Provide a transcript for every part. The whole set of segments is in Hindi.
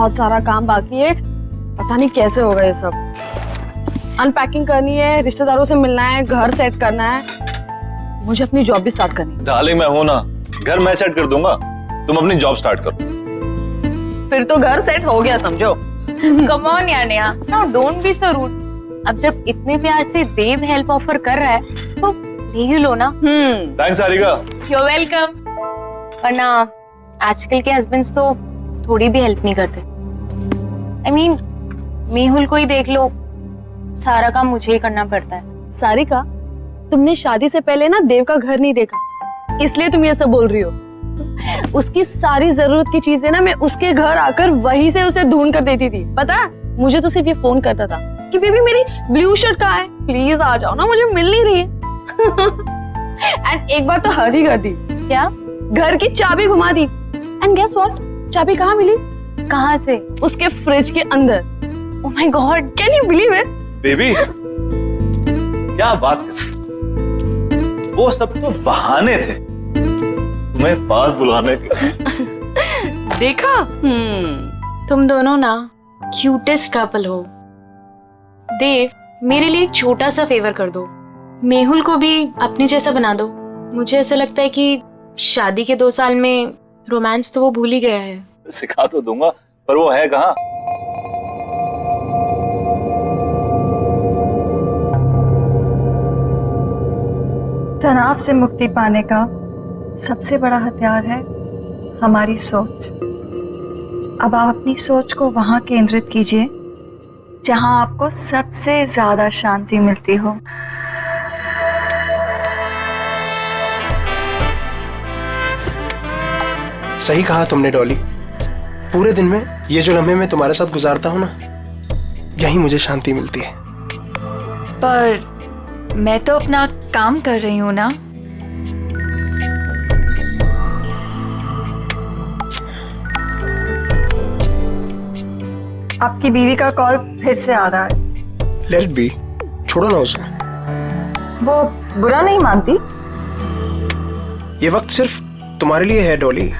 बहुत सारा काम बाकी है, पता नहीं कैसे होगा ये सब। अनपैकिंग करनी है, रिश्तेदारों से मिलना है, घर सेट करना है, मुझे अपनी जॉब भी स्टार्ट करनी है। डार्लिंग मैं हूं ना, घर मैं सेट कर दूंगा, तुम अपनी जॉब स्टार्ट करो। फिर तो घर सेट हो गया समझो। कम ऑन यार Neha, now don't be so rude. अब जब इतने प्यार से देव हेल्प ऑफर कर रहा है तो ले ही लो ना। Thanks Sarika. You are welcome. वरना आजकल के हस्बैंड्स तो थोड़ी भी हेल्प नहीं करते। आई मीन मेहुल को ही देख लो, सारा काम मुझे ही करना पड़ता है। सारिका, तुमने शादी से पहले ना देव का घर नहीं देखा, इसलिए तुम ये सब बोल रही हो। उसकी सारी जरूरत की चीजें ना मैं उसके घर आकर वहीं से उसे ढूंढ कर देती थी। पता है, मुझे तो सिर्फ ये फोन करता था कि बेबी मेरी ब्लू शर्ट कहाँ है, प्लीज आ जाओ ना, मुझे मिल नहीं रही है। एंड एक बार तो हद ही कर दी। क्या? घर की चाबी घुमा दी। एंड गेस व्हाट, चाबी कहाँ मिली? कहाँ से? उसके फ्रिज के अंदर। Oh my God, can you believe it? Baby क्या बात कर, वो सब तो बहाने थे तुम्हें पास बुलाने के। देखा? तुम दोनों ना क्यूटेस्ट कपल हो। देव, मेरे लिए एक छोटा सा फेवर कर दो, मेहुल को भी अपने जैसा बना दो। मुझे ऐसा लगता है कि शादी के 2 साल में रोमांस तो वो भूल ही गया है। सिखा तो दूंगा, पर वो है कहाँ? तनाव से मुक्ति पाने का सबसे बड़ा हथियार है हमारी सोच। अब आप अपनी सोच को वहां केंद्रित कीजिए जहां आपको सबसे ज्यादा शांति मिलती हो। सही कहा तुमने डॉली, पूरे दिन में ये जो लम्हे मैं तुम्हारे साथ गुजारता हूँ ना, यही मुझे शांति मिलती है। पर मैं तो अपना काम कर रही हूँ ना। आपकी बीवी का कॉल फिर से आ रहा है। लेट इट बी, छोड़ो ना उसे। वो बुरा नहीं मानती। ये वक्त सिर्फ तुम्हारे लिए है डॉली,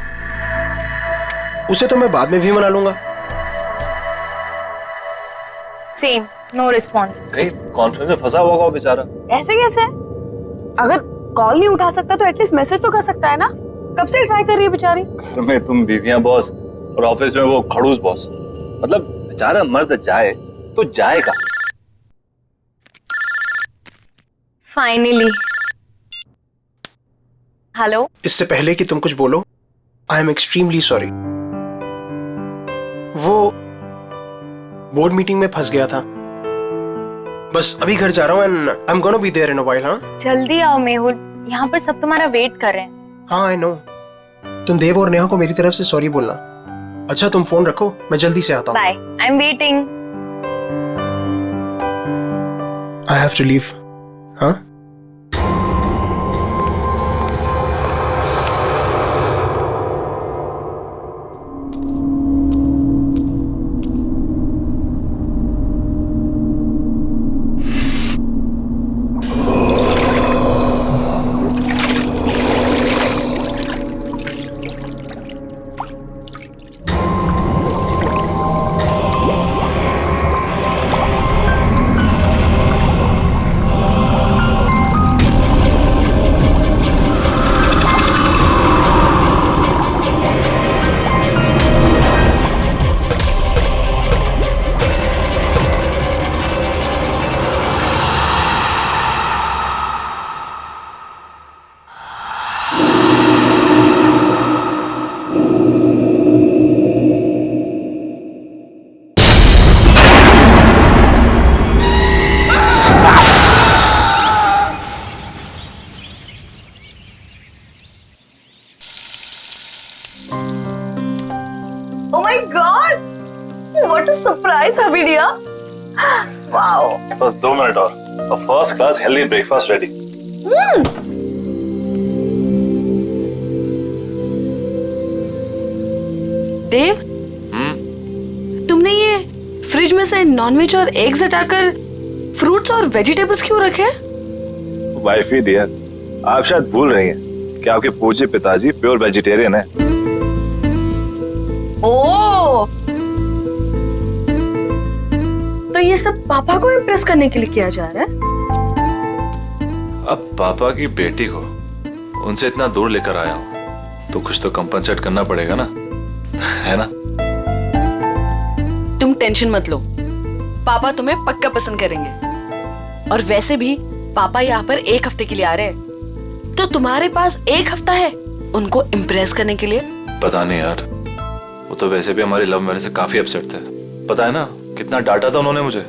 उसे तो मैं बाद में भी मना लूंगा। Same, no response. कहीं कॉन्फ्रेंस में फंसा हुआ होगा बेचारा। ऐसे कैसे? अगर कॉल नहीं उठा सकता तो एटलीस्ट मैसेज तो कर सकता है ना। कब से ट्राई कर रही है बेचारी। घर में तुम बीवियां बॉस और ऑफिस में वो खड़ूस बॉस, मतलब बेचारा मर्द जाए तो जाएगा। फाइनली। हेलो। इससे पहले कि तुम कुछ बोलो, आई एम एक्सट्रीमली सॉरी। वो बोर्ड मीटिंग में फंस गया था, बस अभी घर जा रहा हूँ and I am gonna be there in a while. हाँ जल्दी आओ मेहुल, यहाँ पर सब तुम्हारा वेट कर रहे हैं। हाँ आई नो। तुम देव और नेहा को मेरी तरफ से सॉरी बोलना। अच्छा तुम फोन रखो, मैं जल्दी से आता हूँ। Bye, I am waiting. I have to leave. हाँ Oh my God! What a surprise, Habidia! Wow! बस 2 मिनट और first class healthy breakfast ready. Dev, तुमने ये फ्रिज में से नॉनवेज और एग्स हटाकर फ्रूट्स और वेजिटेबल्स क्यों रखे? वाइफ ही डियर, आप शायद भूल रही हैं कि आपके पूज्य पिताजी प्योर वेजिटेरियन है। ओह, तो ये सब पापा को इम्प्रेस करने के लिए किया जा रहा है? अब पापा की बेटी को उनसे इतना दूर लेकर आया हूं तो कुछ तो कंपनसेट करना पड़ेगा ना, है ना? तुम टेंशन मत लो, पापा तुम्हें पक्का पसंद करेंगे। और वैसे भी पापा यहाँ पर 1 हफ्ते के लिए आ रहे हैं, तो तुम्हारे पास 1 हफ्ता है उनको इम्प्रेस करने के लिए। पता नहीं यार, वो तो वैसे भी हमारी लव मैरिज से काफी अपसेट थे। पता है ना कितना डांटा था उन्होंने मुझे।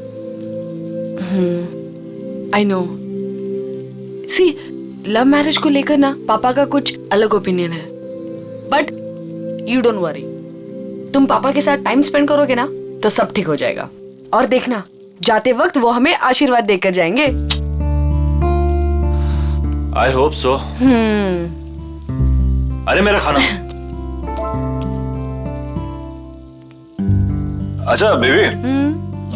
I know. See, love marriage को लेकर ना पापा का कुछ अलग ओपिनियन है, बट यू डोंट वरी। तुम पापा के साथ टाइम स्पेंड करोगे ना तो सब ठीक हो जाएगा। और देखना, जाते वक्त वो हमें आशीर्वाद देकर जाएंगे। I hope so. अरे मेरा खाना। अच्छा बेबी,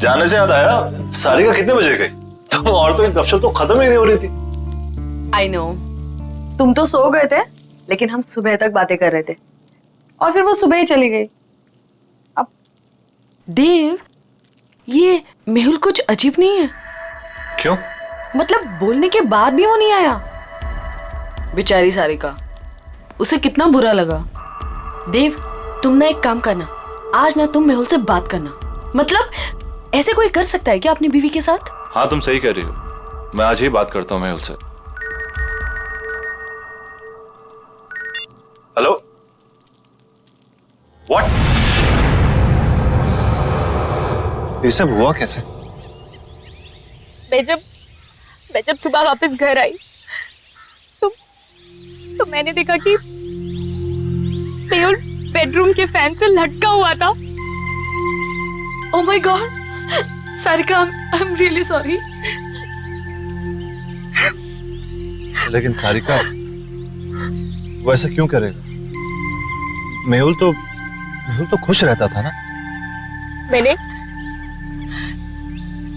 जाने से याद आया, सारिका कितने बजे गई? तो औरतों की गपशप तो खत्म ही नहीं हो रही थी। आई नो, तुम तो सो गए थे, लेकिन हम सुबह तक बातें कर रहे थे और फिर वो सुबह ही चली गई। अब देव, ये मेहुल कुछ अजीब नहीं है? क्यों? मतलब बोलने के बाद भी वो नहीं आया। बेचारी सारिका, उसे कितना बुरा लगा। देव, तुम ना एक काम करना, आज ना तुम मेहुल से बात करना। मतलब ऐसे कोई कर सकता है क्या अपनी बीवी के साथ? हाँ तुम सही कह रही हो, मैं आज ही बात करता हूँ मेहुल से। Hello, what? ये सब हुआ कैसे? मैं जब सुबह वापस घर आई तो मैंने देखा कि मेहुल बेडरूम के फैन से लटका हुआ था। Oh my God, Sarika, I am really sorry. लेकिन सारिका, वो ऐसा क्यों करेगा? मेहुल तो खुश रहता था ना।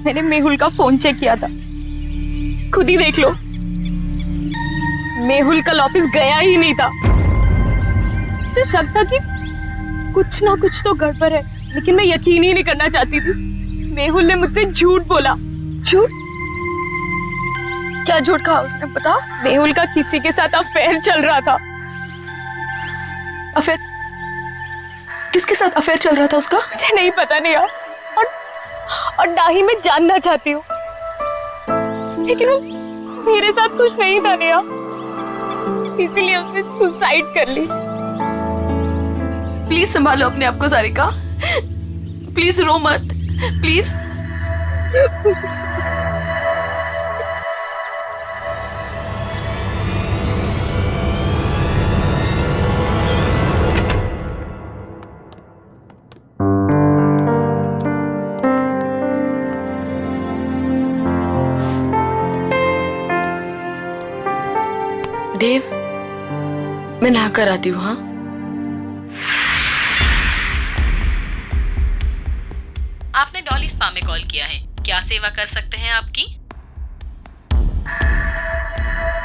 मैंने मेहुल का फोन चेक किया था, खुद ही देख लो। मेहुल कल ऑफिस गया ही नहीं था। मुझे शक था कि कुछ ना कुछ तो गड़बड़ है, लेकिन मैं यकीन ही नहीं करना चाहती थी। मेहुल ने मुझसे झूठ बोला। झूठ? क्या झूठ कहा उसने, बता? मेहुल का किसी के साथ अफेयर चल रहा था। अफेयर? किसके साथ अफेयर चल रहा था उसका? मुझे नहीं पता नहीं यार, और ना ही मैं जानना चाहती हूँ, लेकिन वो मेरे साथ कुछ नहीं था नेहा, इसीलिए उसने सुसाइड कर ली। प्लीज संभालो अपने आप को सारिका, प्लीज रो मत, प्लीज। देव, मैं नहा कर आती हूँ। हाँ, आपने डॉली स्पा में कॉल किया है, क्या सेवा कर सकते हैं आपकी?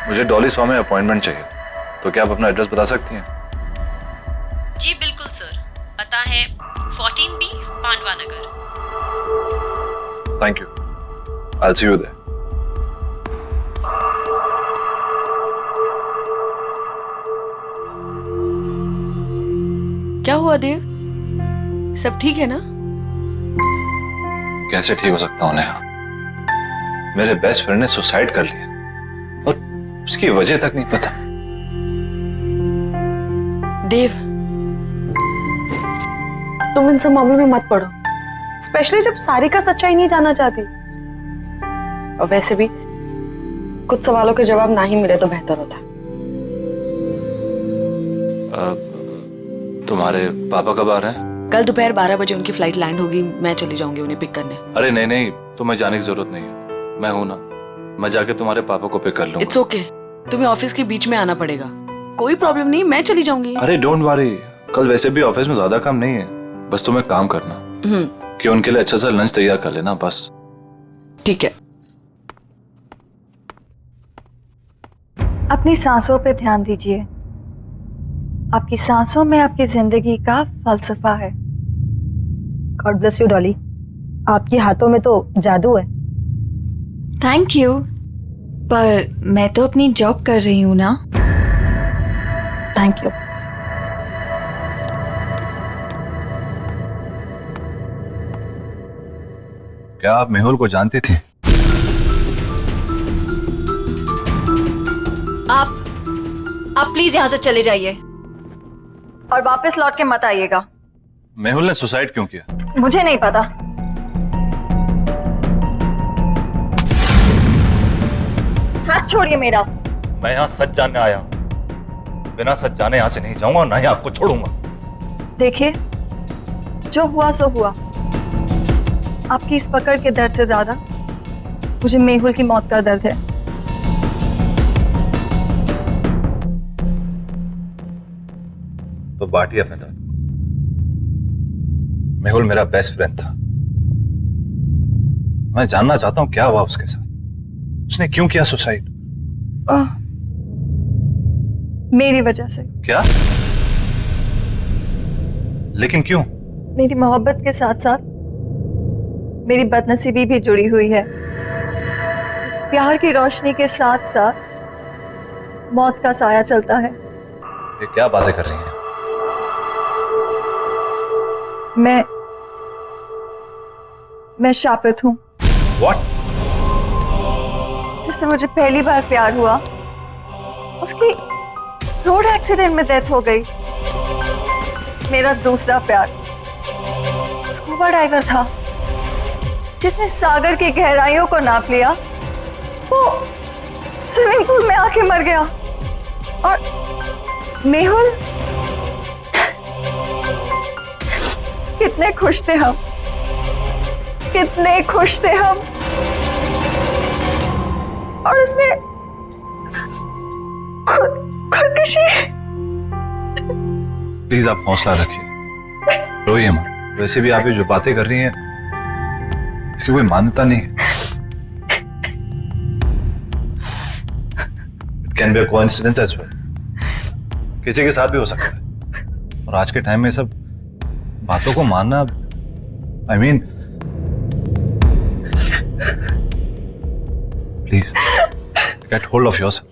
मुझे डॉली स्पा में अपॉइंटमेंट चाहिए, तो क्या आप अपना एड्रेस बता सकती हैं? जी बिल्कुल सर, पता है 14B Pandava Nagar. Thank you, I will see you there. क्या हुआ देव, सब ठीक है ना? कैसे ठीक हो सकता हूँ नेहा? मेरे बेस्ट फ्रेंड ने सुसाइड कर लिया और उसकी वजह तक नहीं पता। देव, तुम इन सब मामलों में मत पड़ो, स्पेशली जब सारिका सच्चाई नहीं जानना चाहती। और वैसे भी कुछ सवालों के जवाब ना ही मिले तो बेहतर होता। तुम्हारे पापा कब आ रहे हैं? कल दोपहर 12 बजे उनकी फ्लाइट लैंड होगी, मैं चली जाऊंगी उन्हें पिक करने। अरे नहीं नहीं, तुम्हें जाने की जरूरत नहीं है, मैं हूं ना, मैं जाके तुम्हारे पापा को पिक कर लूंगा। इट्स ओके, तुम्हें ऑफिस के बीच में आना पड़ेगा, कोई प्रॉब्लम नहीं, मैं चली जाऊंगी। अरे डोंट वरी, कल वैसे भी ऑफिस में ज्यादा काम नहीं है, बस तुम्हें काम करना कि उनके लिए अच्छा सा लंच तैयार कर लेना, बस। ठीक है। अपनी सांसों पे ध्यान दीजिए, आपकी सांसों में आपकी जिंदगी का फलसफा है। God bless you Dolly. आपके हाथों में तो जादू है। थैंक यू, पर मैं तो अपनी जॉब कर रही हूँ ना। Thank you. क्या आप मेहुल को जानती थी? आप प्लीज यहाँ से चले जाइए और वापस लौट के मत आइएगा। मेहुल ने सुसाइड क्यों किया? मुझे नहीं पता। हाथ छोड़िए मेरा। मैं यहाँ सच जानने आया हूँ, बिना सच जाने यहाँ से नहीं जाऊंगा और ना ही आपको छोड़ूंगा। देखिए, जो हुआ सो हुआ। आपकी इस पकड़ के दर्द से ज्यादा मुझे मेहुल की मौत का दर्द है। तो बांटिए अपने दर्द। मेहुल मेरा बेस्ट फ्रेंड था। मैं जानना चाहता हूं क्या हुआ उसके साथ। उसने क्यों किया सुसाइड? मेरी वजह से। क्या? लेकिन क्यों? मेरी मोहब्बत के साथ साथ मेरी बदनसीबी भी जुड़ी हुई है। प्यार की रोशनी के साथ साथ मौत का साया चलता है। ये क्या बातें कर रही हैं? मैं शापित हूं। What? जिससे मुझे पहली बार प्यार हुआ, उसकी रोड एक्सीडेंट में डेथ हो गई। मेरा दूसरा प्यार स्कूबा डाइवर था, जिसने सागर की गहराइयों को नाप लिया। वो स्विमिंग पूल में आके मर गया। और मेहुल, कितने खुश थे हम, कितने खुश थे हम। और उसने खुदकुशी। प्लीज आप हौसला रखिए, रोइए मत। वैसे भी आप ये जो बातें कर रही हैं इसकी कोई मान्यता नहीं है। It can be a coincidence as well. किसी के साथ भी हो सकता है। और आज के टाइम में सब बातों को मानना, I mean, please get hold of yourself.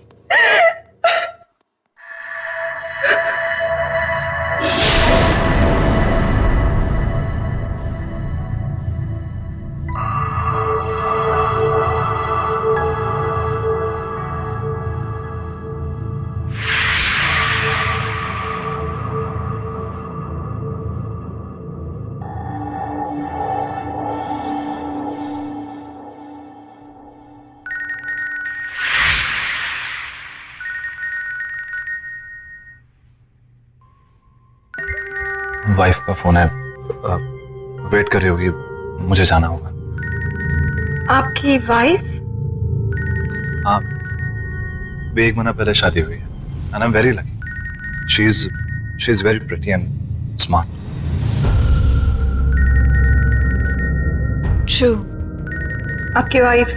Wife का फोन है, वेट कर रही होगी, मुझे जाना होगा। आपकी वाइफ? हाँ, 1 महीना पहले शादी हुई है। And I am very lucky. She is very pretty and smart. True, आपकी वाइफ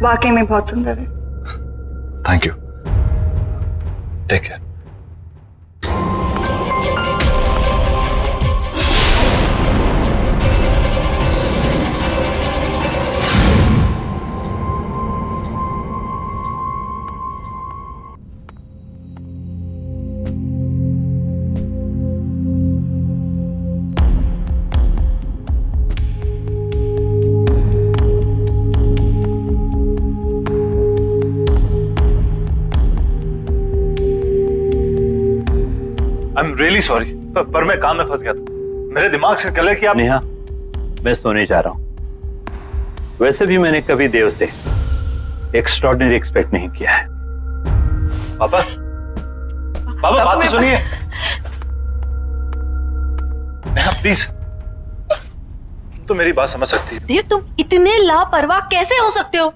वाकई में बहुत सुंदर है। Thank you. Take care. I am really sorry, पर मैं काम में फंस गया था। मेरे दिमाग से निकल कि आप। नेहा, मैं सोने जा रहा हूं। वैसे भी मैंने कभी देव से एक्स्ट्रॉर्डिनरी एक्सपेक्ट नहीं किया है। पापा, पापा बात तो सुनिए। नेहा प्लीज, तुम तो मेरी बात समझ सकती है। देव, तुम इतने लापरवाह कैसे हो सकते हो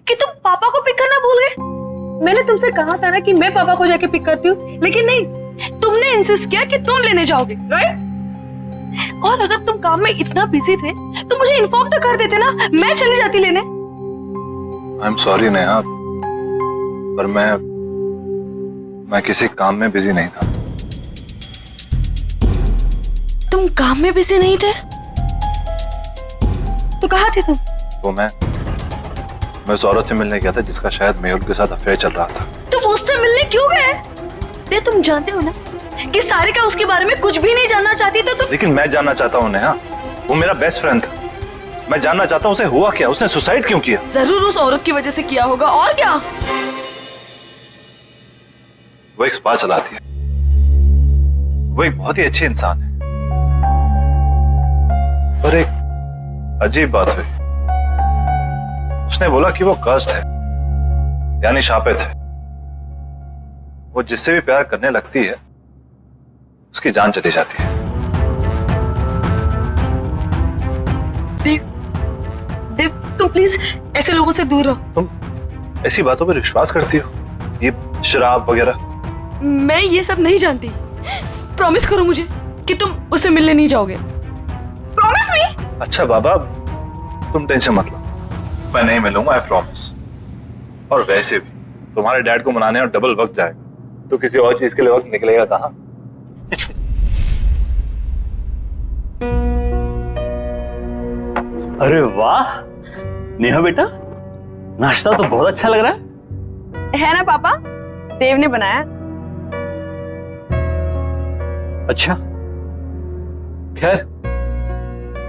कि तुम पापा को पिक करना भूल गए? मैंने तुमसे कहा था ना कि मैं पापा को जाके पिक करती हूँ, लेकिन नहीं, तुमने इंसिस्ट किया कि तुम लेने जाओगे, राइट? और अगर तुम काम में इतना बिजी थे तो मुझे इन्फॉर्म तो कर देते ना, मैं चली जाती लेने। आई एम सॉरी नेहा, पर मैं किसी काम में बिजी नहीं था। तुम काम में बिजी नहीं थे? तो कहाँ थे तुम? तो मैं उस औरत से मिलने गया था जिसका शायद मेहुल के साथ अफेयर चल रहा था। तुम उससे मिलने क्यों गए? देव, तुम जानते हो ना कि सारिका उसके बारे में कुछ भी नहीं जानना चाहती, तो तुम। लेकिन मैं जानना चाहता हूँ नेहा, वो मेरा बेस्ट फ्रेंड था। मैं जानना चाहता हूँ उसे हुआ क्या, उसने सुसाइड क्यों किया? जरूर उस औरत की वजह से किया होगा, और क्या? वो एक स्पा चलाती है, वो एक बहुत ही अच्छी इंसान है, पर एक अजीब बात हुई। उसने बोला कि वो कर्स्ड है, यानी शापित है। वो जिससे भी प्यार करने लगती है उसकी जान चली जाती है। देव, देव, तुम प्लीज ऐसे लोगों से दूर रहो। तुम ऐसी बातों पर विश्वास करती हो, ये शराब वगैरह? मैं ये सब नहीं जानती। प्रॉमिस करो मुझे कि तुम उससे मिलने नहीं जाओगे। Promise me. अच्छा बाबा, तुम टेंशन मत लो, मैं नहीं मिलूंगा, आई प्रॉमिस। और वैसे भी तुम्हारे डैड को मनाने और डबल वक्त जाएगा, तो किसी और चीज के लिए वक्त निकलेगा कहाँ? अरे वाह नेहा बेटा, नाश्ता तो बहुत अच्छा लग रहा है ना पापा? देव ने बनाया। अच्छा, खैर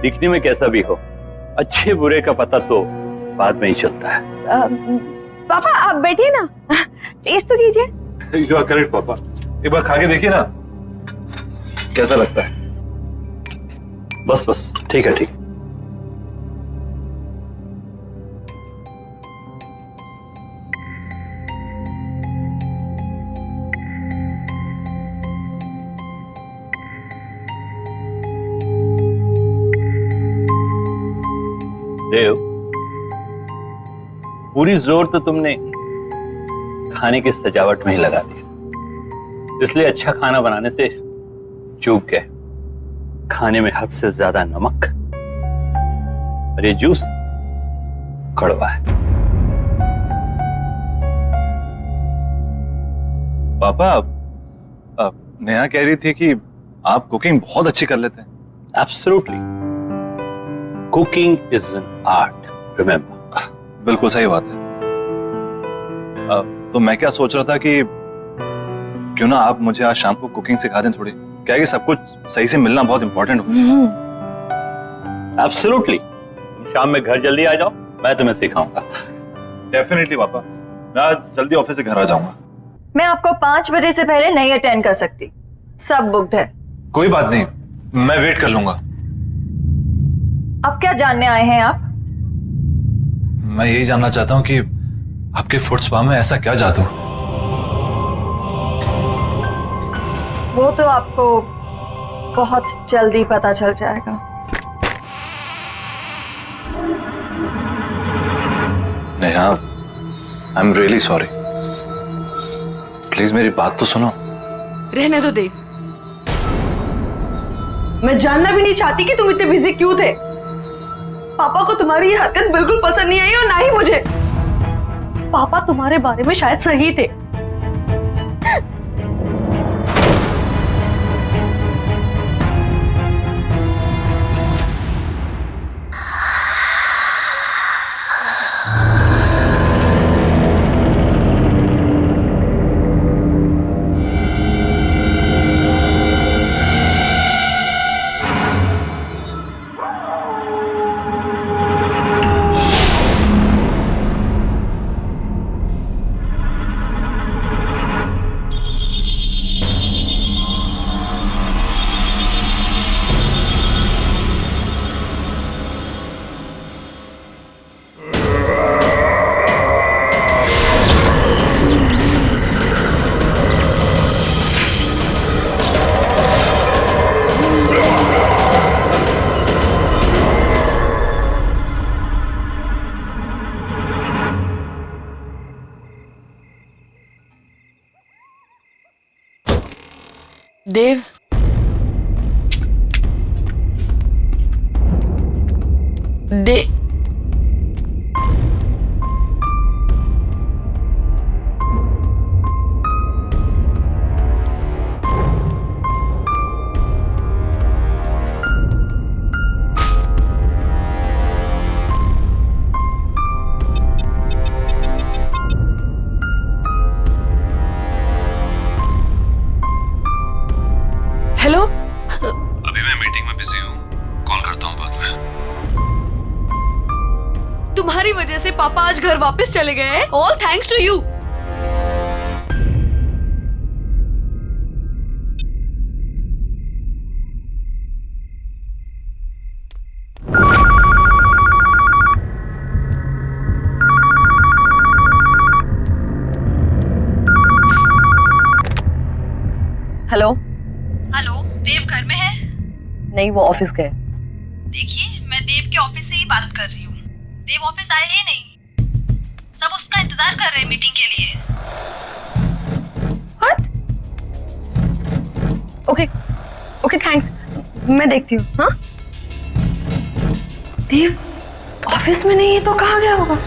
दिखने में कैसा भी हो, अच्छे बुरे का पता तो बाद में ही चलता है। पापा आप बैठिए ना, टेस्ट तो कीजिए। यू आर करेक्ट पापा, एक बार खा के देखिए ना कैसा लगता है। बस बस, ठीक है ठीक है। देव, पूरी जोर तो तुमने खाने की सजावट में ही लगा दिया, इसलिए अच्छा खाना बनाने से चूक गए। खाने में हद से ज्यादा नमक और ये जूस कड़वा है। पापा, नेहा कह रही थी कि आप कुकिंग बहुत अच्छी कर लेते हैं। Absolutely, cooking is an art, remember. बिल्कुल सही बात है। तो मैं क्या सोच रहा था कि क्यों ना आप मुझे आज शाम को कुकिंग सिखा दें थोड़ी, क्या है कि सब कुछ सही से मिलना बहुत इंपॉर्टेंट होता है। एब्सोल्युटली, तुम शाम में घर जल्दी आ जाओ, मैं तुम्हें सिखाऊंगा। डेफिनेटली पापा, मैं आज जल्दी ऑफिस से घर आ जाऊंगा। मैं आपको 5 बजे से पहले नहीं अटेंड कर सकती, सब बुक्ड है। कोई बात नहीं, मैं वेट कर लूंगा। अब क्या जानने आए हैं आप? मैं यही जानना चाहता हूँ कि आपके फुट स्पा में ऐसा क्या जादू? वो तो आपको बहुत जल्दी पता चल जाएगा। नेहा, आई एम रियली सॉरी, प्लीज मेरी बात तो सुनो। रहने दो देव, मैं जानना भी नहीं चाहती कि तुम इतने बिजी क्यों थे। पापा को तुम्हारी ये हरकत बिल्कुल पसंद नहीं आई और ना ही मुझे। पापा तुम्हारे बारे में शायद सही थे। देव, हेलो, अभी मैं मीटिंग में बिजी हूँ, कॉल करता हूँ बाद में। तुम्हारी वजह से पापा आज घर वापस चले गए हैं। All thanks to you. Hello. Hello, Dev घर में है? नहीं, वो ऑफिस गए। देखिए, मैं देव के ऑफिस से ही बात कर रही हूँ। देव ऑफिस आए ही नहीं। सब उसका इंतजार कर रहे हैं मीटिंग के लिए। व्हाट? ओके ओके, थैंक्स, मैं देखती हूँ। हाँ, देव ऑफिस में नहीं है तो कहाँ गया होगा?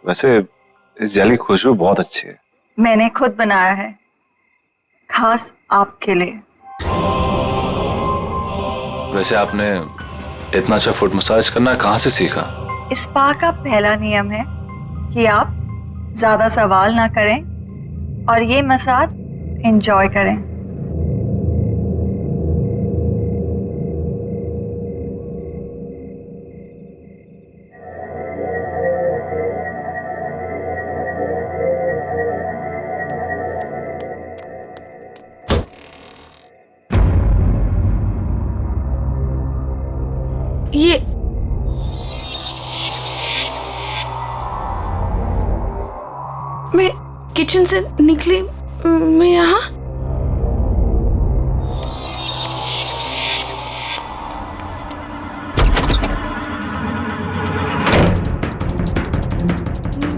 वैसे इस जेली की खुशबू बहुत अच्छी है। मैंने खुद बनाया है, खास आपके लिए। वैसे आपने इतना अच्छा फुट मसाज करना कहाँ से सीखा? इस स्पा का पहला नियम है कि आप ज्यादा सवाल ना करें और ये मसाज एंजॉय करें। ये मैं किचन से निकली, मैं यहाँ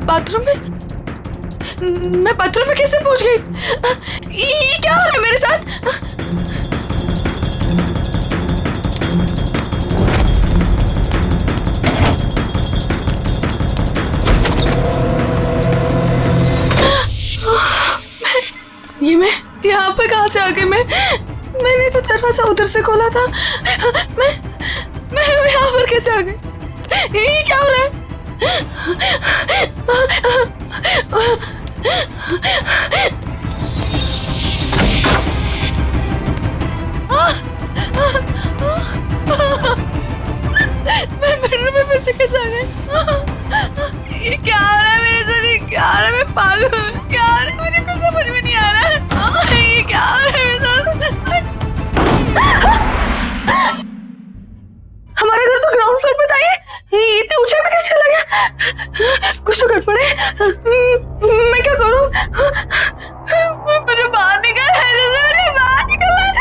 बाथरूम में, मैं बाथरूम में कैसे पहुंच गई? ये क्या हो रहा है मेरे साथ? ये मैं यहाँ पे कहाँ से आ गई? मैंने तो दरवाजा उधर से खोला था। मैं यहाँ पर कैसे आ गई? ये क्या हो रहा है? मैं बेडरूम में फिर से कैसे आ गई? ये क्या हो रहा है मेरे साथ? ये क्या हो रहा है? मैं पागल हूँ। क्या हो रहा है? मुझे कुछ समझ में नहीं आ रहा है। ये क्या हो रहा है मेरे साथ? हमारा घर तो ग्राउंड फ्लोर पे था। ये इतने ऊंचाई पे कैसे चला गया? कुछ तो गड़बड़ है। मैं क्या करूँ? मुझे बाहर निकलना है, मुझे बाहर निकलना है।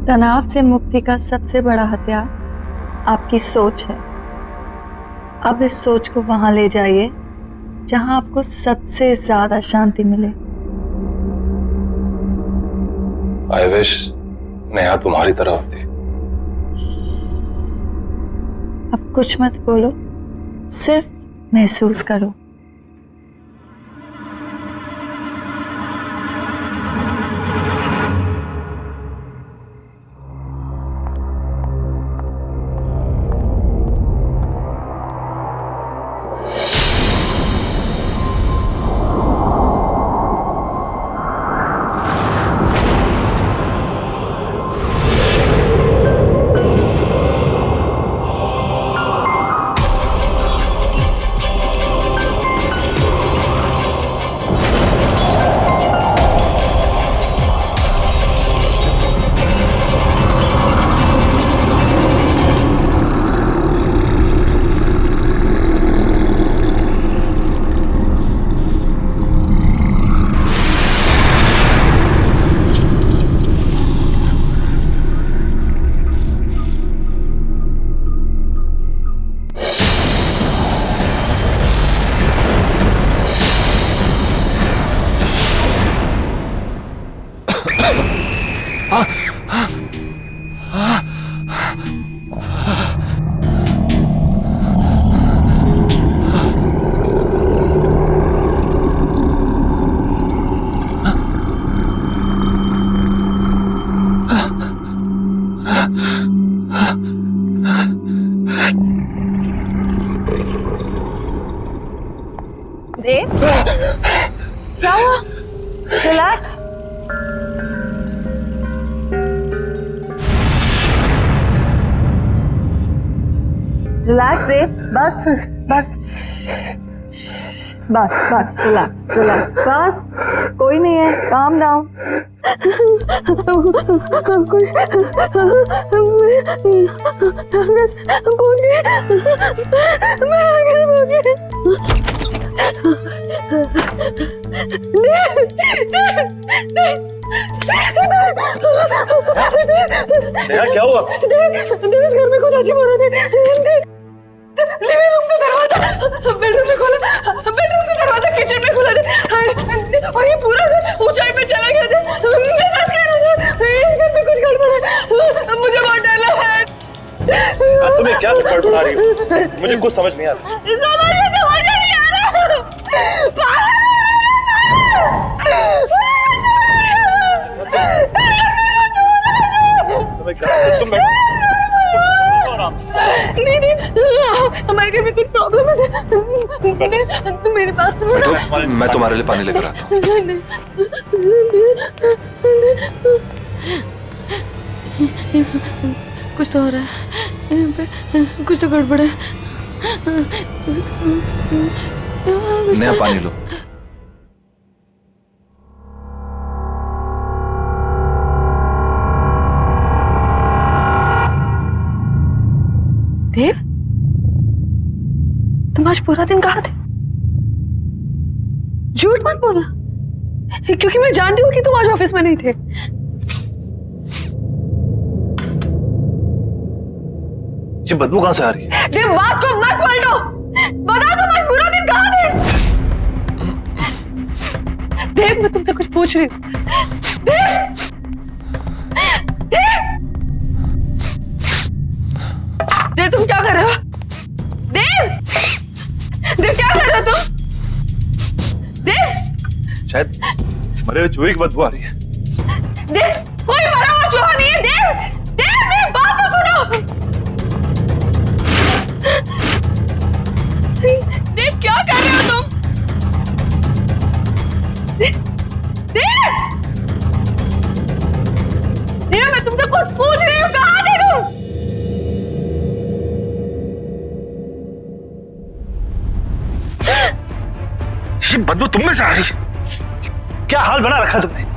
तनाव से मुक्ति का सबसे बड़ा हथियार आपकी सोच है। अब इस सोच को वहां ले जाइए जहां आपको सबसे ज्यादा शांति मिले। आई विश नेहा तुम्हारी तरह होती। अब कुछ मत बोलो, सिर्फ महसूस करो। देव, क्या हुआ? रिलैक्स। रिलैक्स देव, बस बस बस बस, रिलैक्स रिलैक्स, बस कोई नहीं है, काम डाउन। नेहा क्या हुआ? इस घर में कुछ अजीब हो रहा था। लिविंग रूम का दरवाजा बेडरूम में खोला, बेडरूम का दरवाजा किचन में खोला था, और ये पूरा घर ऊंचाई पे चला गया था। मेरा घर इस घर में कुछ गड़बड़ है, मुझे बहुत डर लग रहा है। तुम्हें क्या बड़बड़ा रही हो? मुझे कुछ समझ नहीं आ रहा। समझ में तो मजा नहीं आ रहा। तुम्हें क्या, तुम बैठो आराम से। नहीं हमारे घर में कुछ प्रॉब्लम है, तुम मेरे पास तो मैं तुम्हारे लिए पानी लेकर आता हूँ। कुछ तो हो रहा है यहाँ पे, कुछ तो गड़बड़ है। नेहा पानी लो। देव, तुम आज पूरा दिन कहाँ थे? झूठ मत बोलना, क्योंकि मैं जानती हूँ कि तुम आज ऑफिस में नहीं थे। ये बदबू कहाँ से आ रही है? देव, बात को मत पलटो, बताओ तुम आज पूरा दिन कहाँ थे? देव, मैं तुमसे कुछ पूछ रही हूँ। देव, देव, देव, तुम क्या कर रहे हो? देव, देव, क्या कर रहे हो तुम? देव, शायद मरे हुए चूहे की बदबू आ रही है। देव, कोई मरा हुआ चूहा नहीं है। देव, देव, मेरी बात तो सुनो। देव, क्या कर रहे हो तुम? देव, देव, मैं तुमसे कुछ पूछ रही हूँ, कहाँ थे तुम? ये बदबू तुम में से आ रही है? क्या हाल बना रखा तुमने?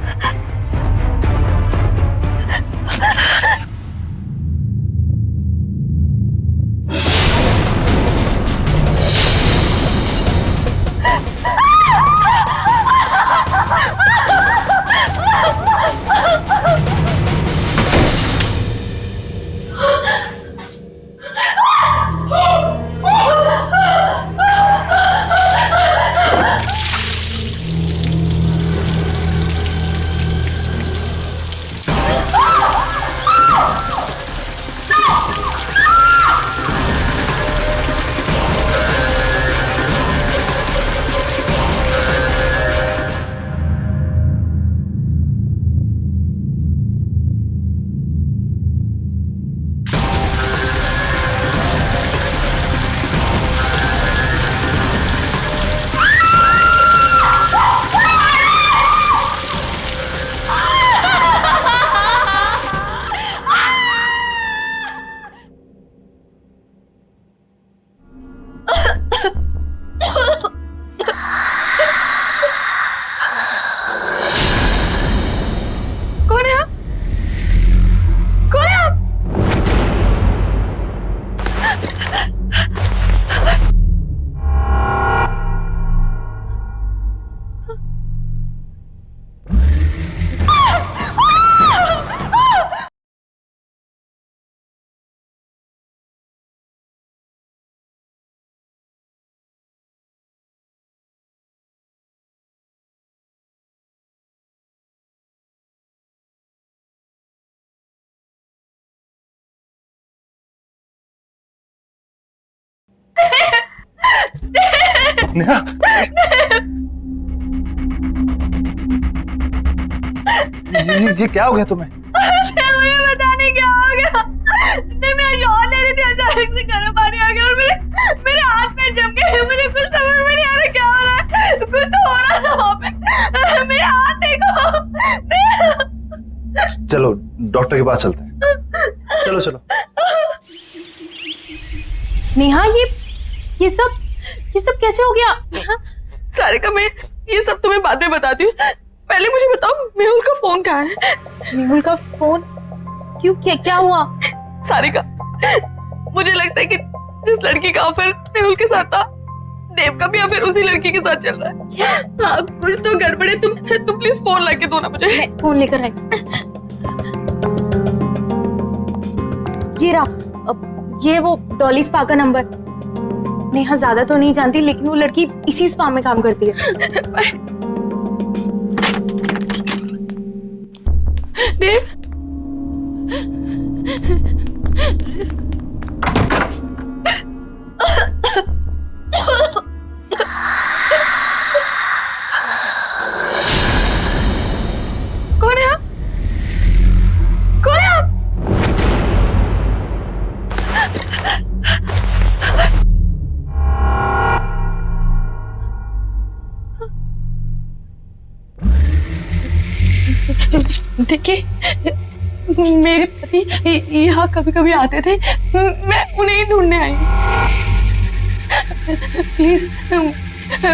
नेहा, ये क्या हो गया तुम्हें? मुझे पता नहीं क्या हो गया। मैं शॉट ले रही थी, अचानक से गर्म पानी आ गया और मेरे हाथ में जम गए। मुझे कुछ समझ में नहीं आ रहा क्या हो रहा है। चलो डॉक्टर के पास चलते हैं। चलो चलो। नेहा ये सब कैसे हो गया? नेहा, सारिका, मैं ये सब तुम्हें बाद में बताती हूँ, पहले मुझे बताओ मेहुल का फोन कहाँ है? मेहुल का फोन? क्यों, क्या हुआ? सारिका, मुझे लगता है कि जिस लड़की का अफेयर मेहुल के साथ था, देव का भी अफेयर उसी लड़की के साथ चल रहा है। हाँ, कुछ तो गड़बड़ है। तुम प्लीज फोन लाके दो ना मुझे। मैं फोन लेकर आई। ये रहा, ये वो डॉली स्पा का नंबर। नेहा ज्यादा तो नहीं जानती, लेकिन वो लड़की इसी स्पा में काम करती है। देव, कौन है आप? कौन है आप? देखिए, मेरे पति यहाँ कभी कभी आते थे, मैं उन्हें ही ढूंढने आई हूँ। प्लीज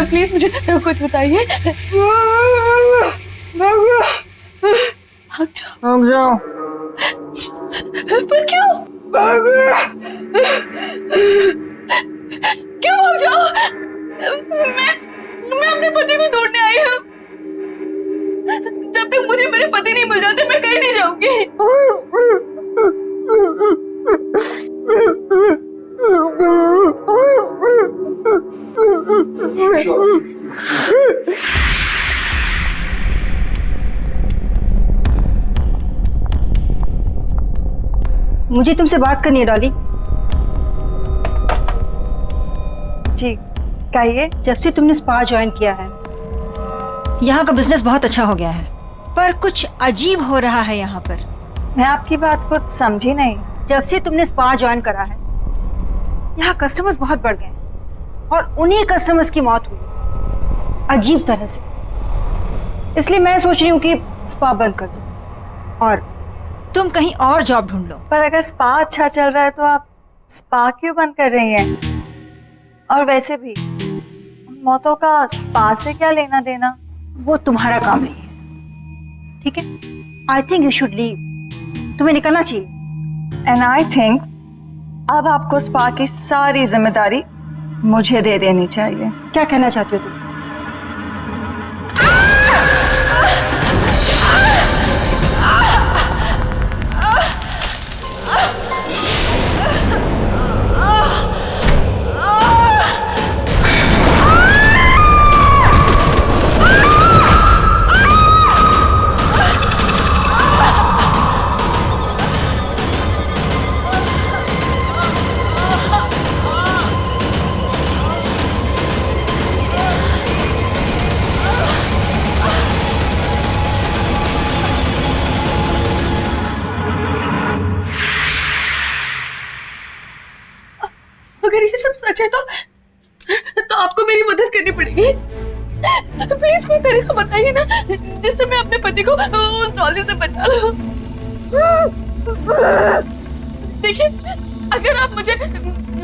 प्लीज मुझे कुछ बताइए। भाग जाओ। पर क्यों? क्यों भाग जाओ? मैं अपने पति को ढूंढने आई हूँ। जब तक मुझे मेरे पति नहीं मिल जाते, मैं कहीं नहीं जाऊंगी। मुझे तुमसे बात करनी है डॉली। जी कहिए। जब से तुमने स्पा ज्वाइन किया है, यहाँ का बिजनेस बहुत अच्छा हो गया है, पर कुछ अजीब हो रहा है यहाँ पर। मैं आपकी बात को समझी नहीं। जब से तुमने स्पा ज्वाइन करा है, यहाँ कस्टमर्स बहुत बढ़ गए और उन्हीं कस्टमर्स की मौत हुई अजीब तरह से। इसलिए मैं सोच रही हूँ कि स्पा बंद कर दो और तुम कहीं और जॉब ढूंढ लो। पर अगर स्पा अच्छा चल रहा है तो आप स्पा क्यों बंद कर रही हैं? और वैसे भी मौतों का स्पा से क्या लेना देना? वो तुम्हारा काम नहीं है, ठीक है? I think you should leave. तुम्हें निकलना चाहिए। एंड आई थिंक अब आपको स्पा की सारी जिम्मेदारी मुझे दे देनी चाहिए। क्या कहना चाहती हो तुम? अगर ये सब सच है तो आपको मेरी मदद करनी पड़ेगी। प्लीज कोई तरीका बताइए ना, जिससे मैं अपने पति को उस डॉली से बचा लूं। देखिए, अगर आप मुझे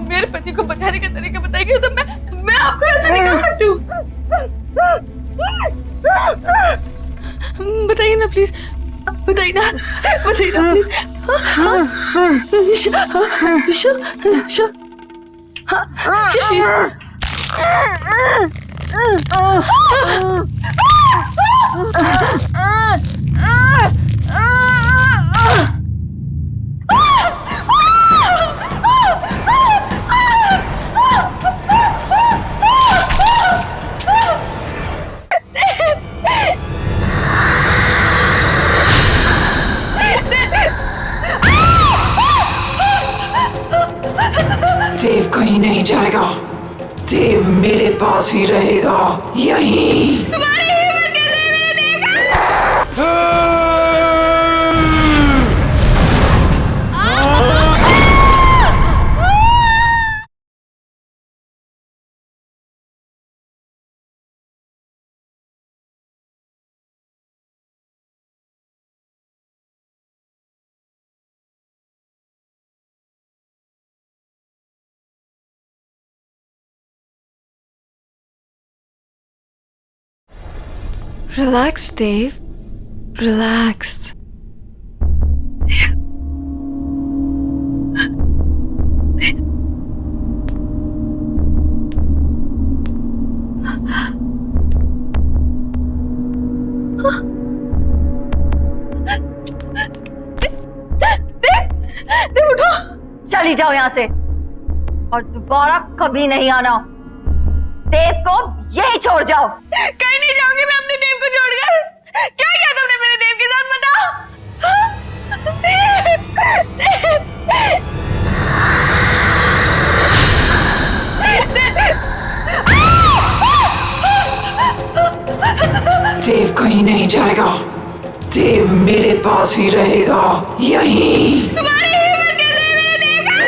मेरे पति को बचाने का तरीका बताएंगे तो मैं आपको ऐसे निकाल सकती हूँ। बताइए ना प्लीज, बताइए ना प्लीज। शिशी। देव कहीं नहीं जाएगा। देव मेरे पास ही रहेगा, यहीं। रिलैक्स देव, रिलैक्स। चली जाओ यहाँ से और दोबारा कभी नहीं आना। देव को यही छोड़ जाओ। कहीं नहीं जाऊंगी मैं अपने देव को छोड़कर। क्या किया तुमने मेरे देव के साथ, बताओ। देव कहीं नहीं जाएगा। देव मेरे पास ही रहेगा, यहीं। तुम्हारी हिम्मत कैसे है मेरे देव का?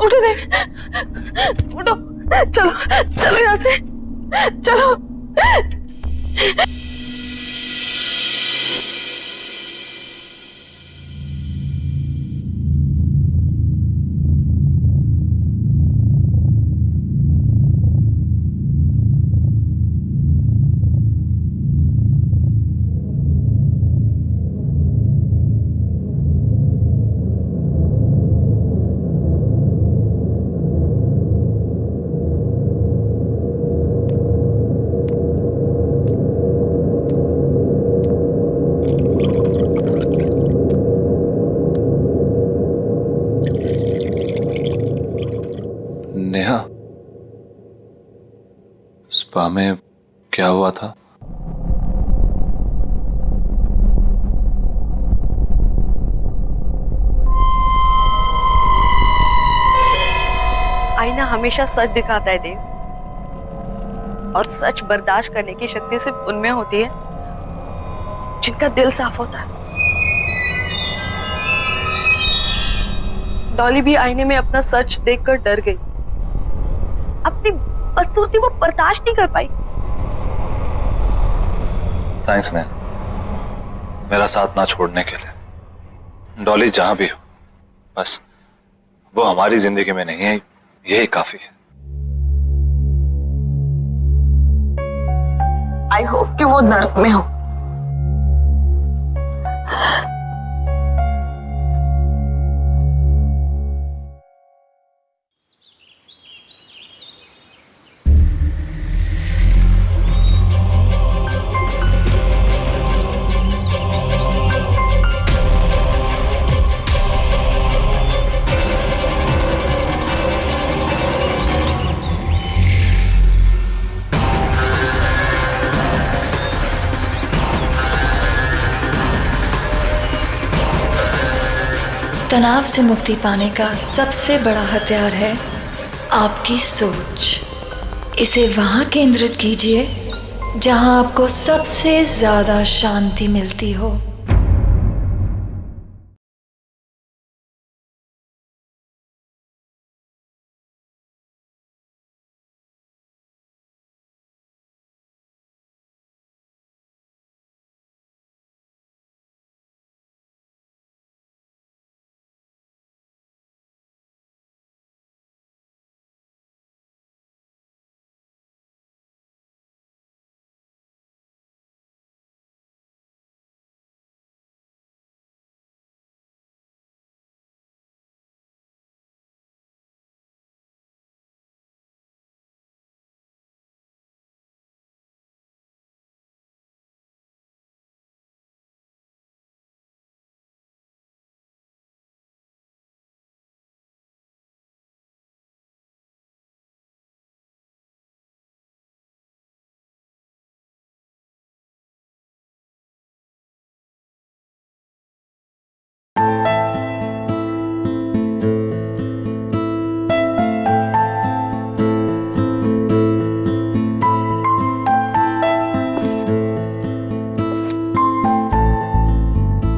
उठो देव, उठो। चलो चलो यहाँ से, चलो। नेहा, स्पा में क्या हुआ था? आईना हमेशा सच दिखाता है देव। और सच बर्दाश्त करने की शक्ति सिर्फ उनमें होती है जिनका दिल साफ होता है। डॉली भी आईने में अपना सच देखकर डर गई। अपनी बदसूरती वो बर्दाश्त नहीं कर पाई। थैंक्स नेहा, मेरा साथ ना छोड़ने के लिए। डॉली जहां भी हो, बस वो हमारी जिंदगी में नहीं है, यही काफी है। आई होप कि वो नर्क में हो। तनाव से मुक्ति पाने का सबसे बड़ा हथियार है आपकी सोच। इसे वहाँ केंद्रित कीजिए जहाँ आपको सबसे ज़्यादा शांति मिलती हो।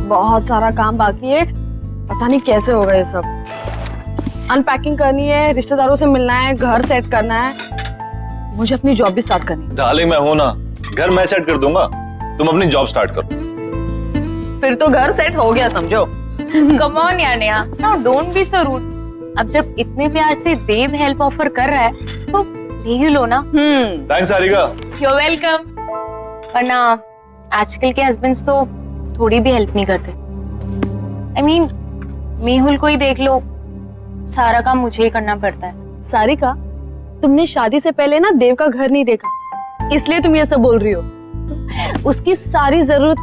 बहुत सारा काम बाकी है, पता नहीं कैसे होगा ये सब। अनपैकिंग करनी है, रिश्तेदारों से मिलना है, घर सेट करना है। मुझे अपनी जॉब भी स्टार्ट करनी है। डार्लिंग मैं हूं ना, घर मैं सेट कर दूंगा, तुम अपनी जॉब स्टार्ट करो। फिर तो घर सेट हो गया समझो। कम ऑन यार Neha, now don't be so rude. अब जब इतने प्यार से देव हेल्प ऑफर कर रहा है तो ले ही लो ना। थैंक्स सारिका। You welcome. वरना आजकल के हस्बैंड्स तो थोड़ी भी हेल्प नहीं करते। I mean, मेहुल को ही देख लो, सारा काम मुझे ही करना पड़ता है। सारिका, तुमने शादी से पहले ना देव का घर नहीं देखा, इसलिए तुम ये सब बोल रही हो। उसकी सारी जरूरत